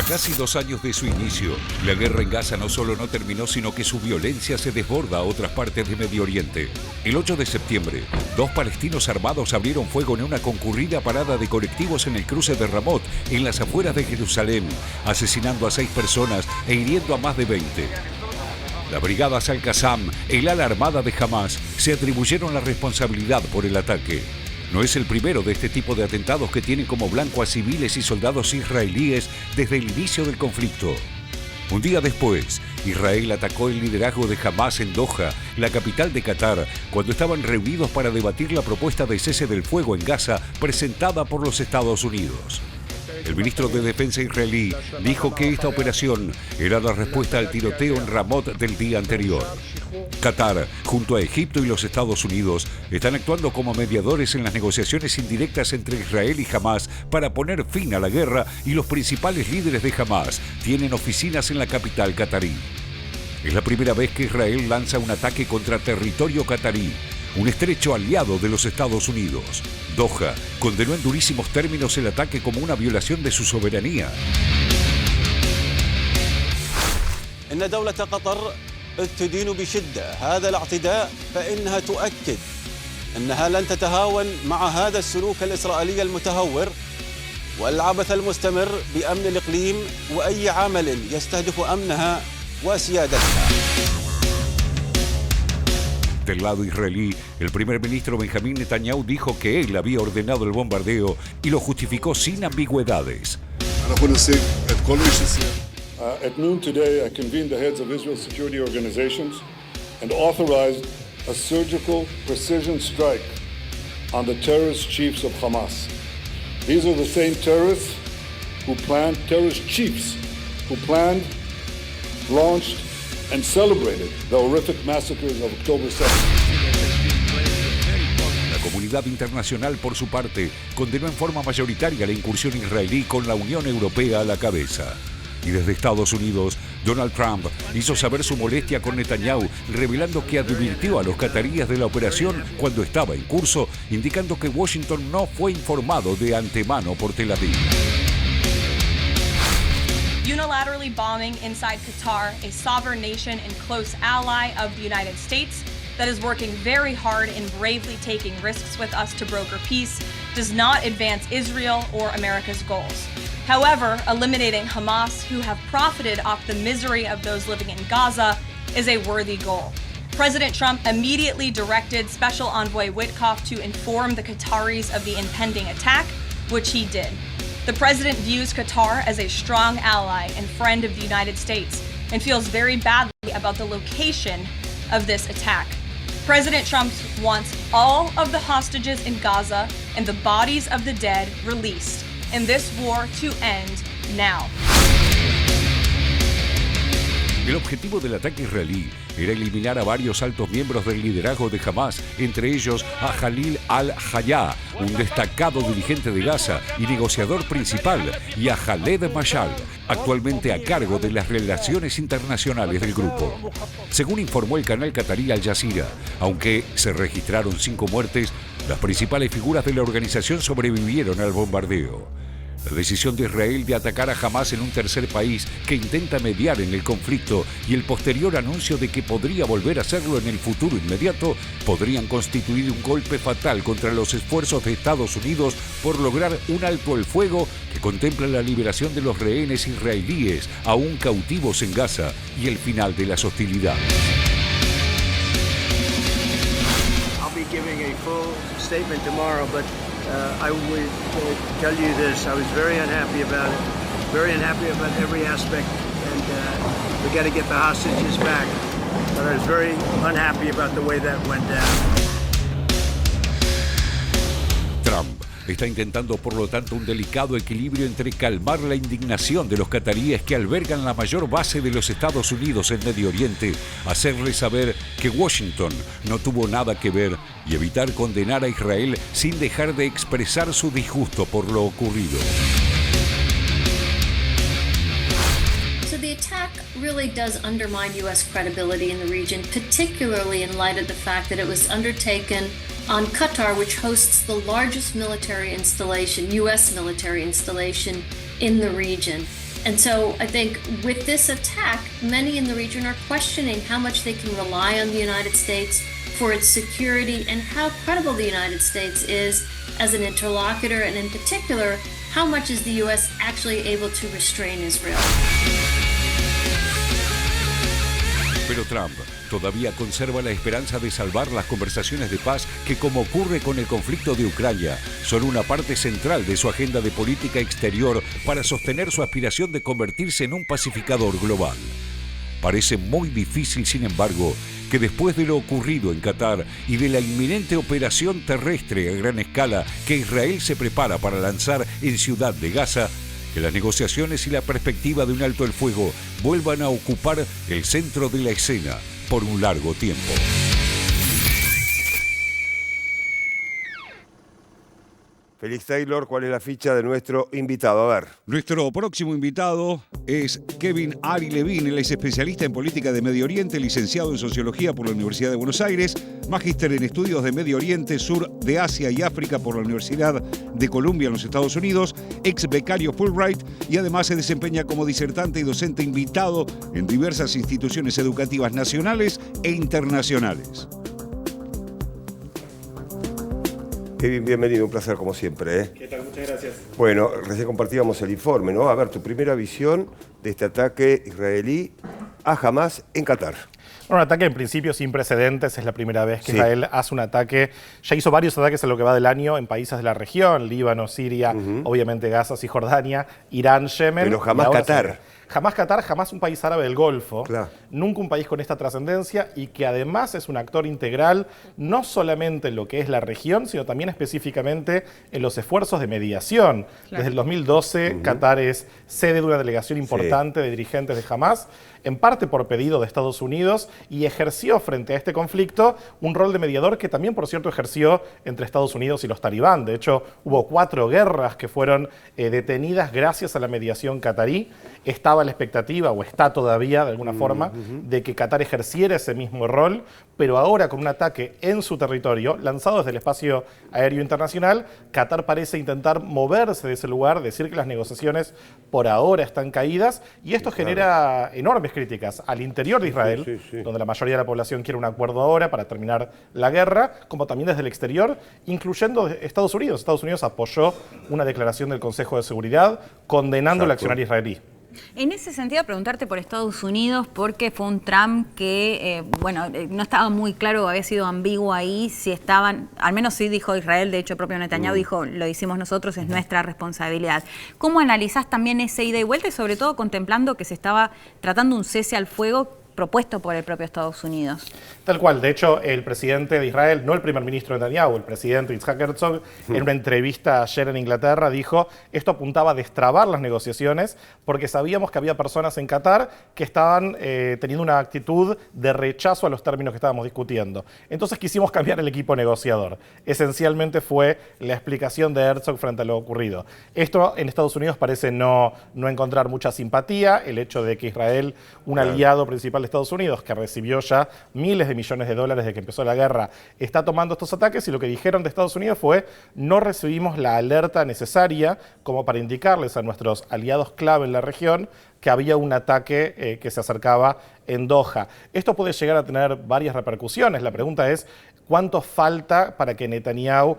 casi 2 años de su inicio, la guerra en Gaza no solo no terminó, sino que su violencia se desborda a otras partes de Medio Oriente. El 8 de septiembre, 2 palestinos armados abrieron fuego en una concurrida parada de colectivos en el cruce de Ramot, en las afueras de Jerusalén, asesinando a 6 personas e hiriendo a más de 20. Las brigadas Al-Qassam, el ala armada de Hamas, se atribuyeron la responsabilidad por el ataque. No es el primero de este tipo de atentados que tienen como blanco a civiles y soldados israelíes desde el inicio del conflicto. Un día después, Israel atacó el liderazgo de Hamas en Doha, la capital de Qatar, cuando estaban reunidos para debatir la propuesta de cese del fuego en Gaza presentada por los Estados Unidos. El ministro de Defensa israelí dijo que esta operación era la respuesta al tiroteo en Ramot del día anterior. Qatar, junto a Egipto y los Estados Unidos, están actuando como mediadores en las negociaciones indirectas entre Israel y Hamas para poner fin a la guerra, y los principales líderes de Hamas tienen oficinas en la capital catarí. Es la primera vez que Israel lanza un ataque contra territorio catarí, un estrecho aliado de los Estados Unidos. Doha condenó en durísimos términos el ataque como una violación de su soberanía. إن دولة قطر تدين بشدة هذا الاعتداء، فإنها تؤكد أنها لن تتهاون مع هذا السلوك الإسرائيلي المتهور والعبث المستمر بأمن الإقليم وأي عمل يستهدف أمنها وسيادتها. Del lado israelí, el primer ministro Benjamín Netanyahu dijo que él había ordenado el bombardeo y lo justificó sin ambigüedades. At noon today, I convened the heads of Israel's security organizations and authorized a surgical precision strike on the terrorist chiefs of Hamas. These are the same terrorist chiefs who planned, launched, and celebrated the horrific massacres of October 7th. La comunidad internacional, por su parte, condenó en forma mayoritaria la incursión israelí, con la Unión Europea a la cabeza. Y desde Estados Unidos, Donald Trump hizo saber su molestia con Netanyahu, revelando que advirtió a los cataríes de la operación cuando estaba en curso, indicando que Washington no fue informado de antemano por Tel Aviv. Unilaterally bombing inside Qatar, a sovereign nation and close ally of the United States that is working very hard and bravely taking risks with us to broker peace, does not advance Israel or America's goals. However, eliminating Hamas, who have profited off the misery of those living in Gaza, is a worthy goal. President Trump immediately directed Special Envoy Witkoff to inform the Qataris of the impending attack, which he did. The president views Qatar as a strong ally and friend of the United States and feels very badly about the location of this attack. President Trump wants all of the hostages in Gaza and the bodies of the dead released, and this war to end now. El objetivo del ataque israelí era eliminar a varios altos miembros del liderazgo de Hamas, entre ellos a Khalil al-Hayya, un destacado dirigente de Gaza y negociador principal, y a Khaled Mashal, actualmente a cargo de las relaciones internacionales del grupo. Según informó el canal catarí Al Jazeera, aunque se registraron 5 muertes, las principales figuras de la organización sobrevivieron al bombardeo. La decisión de Israel de atacar a Hamas en un tercer país que intenta mediar en el conflicto y el posterior anuncio de que podría volver a hacerlo en el futuro inmediato podrían constituir un golpe fatal contra los esfuerzos de Estados Unidos por lograr un alto el fuego que contempla la liberación de los rehenes israelíes aún cautivos en Gaza y el final de las hostilidades. I'll be giving a full statement tomorrow, but I would tell you this: I was very unhappy about it, very unhappy about every aspect, and we got to get the hostages back. But I was very unhappy about the way that went down. Trump está intentando, por lo tanto, un delicado equilibrio entre calmar la indignación de los cataríes que albergan la mayor base de los Estados Unidos en Medio Oriente, hacerles saber que Washington no tuvo nada que ver y evitar condenar a Israel sin dejar de expresar su disgusto por lo ocurrido. So the attack really does undermine U.S. credibility in the region, particularly in light of the fact that it was undertaken on Qatar, which hosts the largest military installation, U.S. military installation in the region. And so I think with this attack, many in the region are questioning how much they can rely on the United States for its security and how credible the United States is as an interlocutor, and in particular, how much is the U.S. actually able to restrain Israel. Pero Trump todavía conserva la esperanza de salvar las conversaciones de paz que, como ocurre con el conflicto de Ucrania, son una parte central de su agenda de política exterior para sostener su aspiración de convertirse en un pacificador global. Parece muy difícil, sin embargo, que después de lo ocurrido en Qatar y de la inminente operación terrestre a gran escala que Israel se prepara para lanzar en Ciudad de Gaza, que las negociaciones y la perspectiva de un alto el fuego vuelvan a ocupar el centro de la escena por un largo tiempo. Félix Taylor, ¿cuál es la ficha de nuestro invitado? A ver. Nuestro próximo invitado es Kevin Ari Levin. Él es especialista en política de Medio Oriente, licenciado en Sociología por la Universidad de Buenos Aires, magíster en estudios de Medio Oriente, Sur de Asia y África por la Universidad de Columbia en los Estados Unidos, ex becario Fulbright, y además se desempeña como disertante y docente invitado en diversas instituciones educativas nacionales e internacionales. Kevin, bienvenido, un placer como siempre, ¿eh? ¿Qué tal? Muchas gracias. Bueno, recién compartíamos el informe, ¿no? A ver, tu primera visión de este ataque israelí a Hamás en Qatar. Bueno, un ataque en principio sin precedentes, es la primera vez que Israel hace un ataque. Ya hizo varios ataques en lo que va del año en países de la región, Líbano, Siria, obviamente Gaza, Cisjordania, Irán, Yemen. Pero jamás Qatar. Jamás Qatar, jamás un país árabe del Golfo, claro. Nunca un país con esta trascendencia y que además es un actor integral no solamente en lo que es la región, sino también específicamente en los esfuerzos de mediación. Claro. Desde el 2012, Qatar es sede de una delegación importante de dirigentes de Hamás, en parte por pedido de Estados Unidos, y ejerció frente a este conflicto un rol de mediador que también, por cierto, ejerció entre Estados Unidos y los talibán. De hecho, hubo 4 guerras que fueron detenidas gracias a la mediación qatarí. Estaba la expectativa, o está todavía de alguna forma, de que Qatar ejerciera ese mismo rol, pero ahora con un ataque en su territorio, lanzado desde el espacio aéreo internacional, Qatar parece intentar moverse de ese lugar, decir que las negociaciones por ahora están caídas, y esto genera enormes críticas al interior de Israel, donde la mayoría de la población quiere un acuerdo ahora para terminar la guerra, como también desde el exterior, incluyendo Estados Unidos. Estados Unidos apoyó una declaración del Consejo de Seguridad condenando el accionar israelí. En ese sentido, preguntarte por Estados Unidos, porque fue un Trump que, no estaba muy claro, había sido ambiguo ahí, si estaban, al menos sí dijo Israel, de hecho el propio Netanyahu dijo, lo hicimos nosotros, es nuestra responsabilidad. ¿Cómo analizás también ese ida y vuelta y sobre todo contemplando que se estaba tratando un cese al fuego propuesto por el propio Estados Unidos? Tal cual. De hecho, el presidente de Israel, no el primer ministro Netanyahu, el presidente Yitzhak Herzog, en una entrevista ayer en Inglaterra dijo, esto apuntaba a destrabar las negociaciones porque sabíamos que había personas en Qatar que estaban teniendo una actitud de rechazo a los términos que estábamos discutiendo. Entonces quisimos cambiar el equipo negociador. Esencialmente fue la explicación de Herzog frente a lo ocurrido. Esto en Estados Unidos parece no encontrar mucha simpatía, el hecho de que Israel, un aliado principal de Estados Unidos, que recibió ya miles de millones de dólares desde que empezó la guerra, está tomando estos ataques, y lo que dijeron de Estados Unidos fue: no recibimos la alerta necesaria como para indicarles a nuestros aliados clave en la región que había un ataque que se acercaba en Doha. Esto puede llegar a tener varias repercusiones. La pregunta es, ¿cuánto falta para que Netanyahu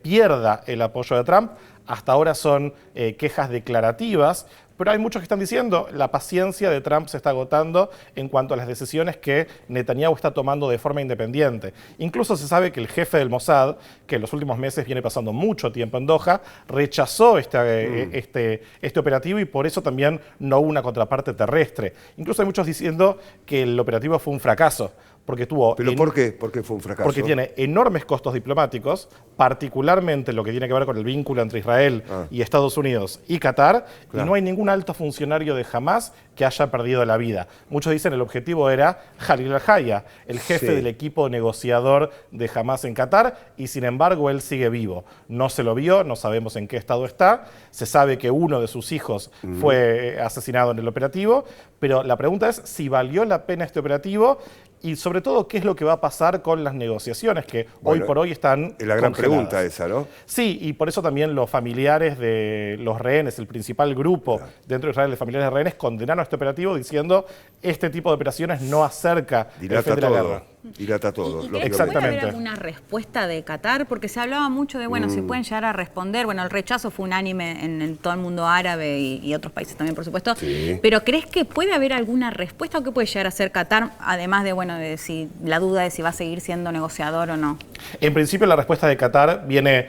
pierda el apoyo de Trump? Hasta ahora son quejas declarativas, pero hay muchos que están diciendo la paciencia de Trump se está agotando en cuanto a las decisiones que Netanyahu está tomando de forma independiente. Incluso se sabe que el jefe del Mossad, que en los últimos meses viene pasando mucho tiempo en Doha, rechazó este operativo, y por eso también no hubo una contraparte terrestre. Incluso hay muchos diciendo que el operativo fue un fracaso, porque tuvo... ¿Pero por qué? ¿Por qué fue un fracaso? Porque tiene enormes costos diplomáticos, particularmente lo que tiene que ver con el vínculo entre Israel y Estados Unidos y Qatar, y no hay ningún alto funcionario de Hamás que haya perdido la vida. Muchos dicen el objetivo era Khalil al-Hayya, el jefe del equipo negociador de Hamás en Qatar, y sin embargo él sigue vivo. No se lo vio, no sabemos en qué estado está, se sabe que uno de sus hijos fue asesinado en el operativo, pero la pregunta es si valió la pena este operativo y sobre todo qué es lo que va a pasar con las negociaciones que Bueno, hoy por hoy están Es la gran congeladas. pregunta esa, ¿no? Sí, y por eso también los familiares de los rehenes, el principal grupo dentro de Israel de familiares de rehenes, condenaron este operativo diciendo este tipo de operaciones no acerca el fin Dilata de la todo. guerra. Dilata todo. ¿Y crees que lógicamente. puede haber Exactamente. alguna respuesta de Qatar? Porque se hablaba mucho de, bueno, si pueden llegar a responder. Bueno, el rechazo fue unánime en todo el mundo árabe y otros países también, por supuesto. Sí. Pero ¿crees que puede haber alguna respuesta o qué puede llegar a hacer Qatar? Además de, bueno, de si la duda de si va a seguir siendo negociador o no. En principio, la respuesta de Qatar viene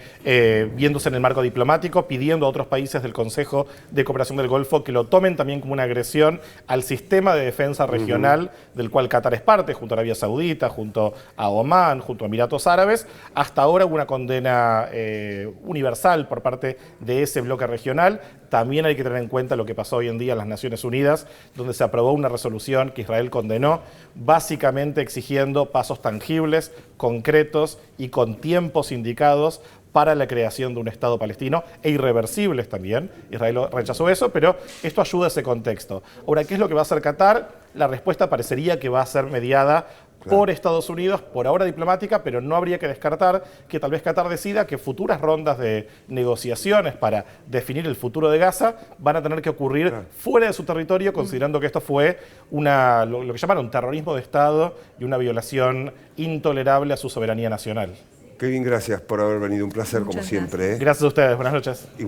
viéndose en el marco diplomático, pidiendo a otros países del Consejo de Cooperación del Golfo que lo tomen también como una agresión al sistema de defensa regional del cual Qatar es parte, junto a Arabia Saudita, junto a Omán, junto a Emiratos Árabes. Hasta ahora hubo una condena universal por parte de ese bloque regional. También hay que tener en cuenta lo que pasó hoy en día en las Naciones Unidas, donde se aprobó una resolución que Israel condenó, básicamente exigiendo pasos tangibles, concretos y con tiempos indicados para la creación de un Estado palestino e irreversibles también. Israel rechazó eso, pero esto ayuda a ese contexto. Ahora, ¿qué es lo que va a hacer Qatar? La respuesta parecería que va a ser mediada por Estados Unidos, por ahora diplomática, pero no habría que descartar que tal vez Qatar decida que futuras rondas de negociaciones para definir el futuro de Gaza van a tener que ocurrir fuera de su territorio, considerando que esto fue lo que llamaron terrorismo de Estado y una violación intolerable a su soberanía nacional. Kevin, gracias por haber venido. Un placer, como Muchas siempre. Gracias a ustedes. Buenas noches.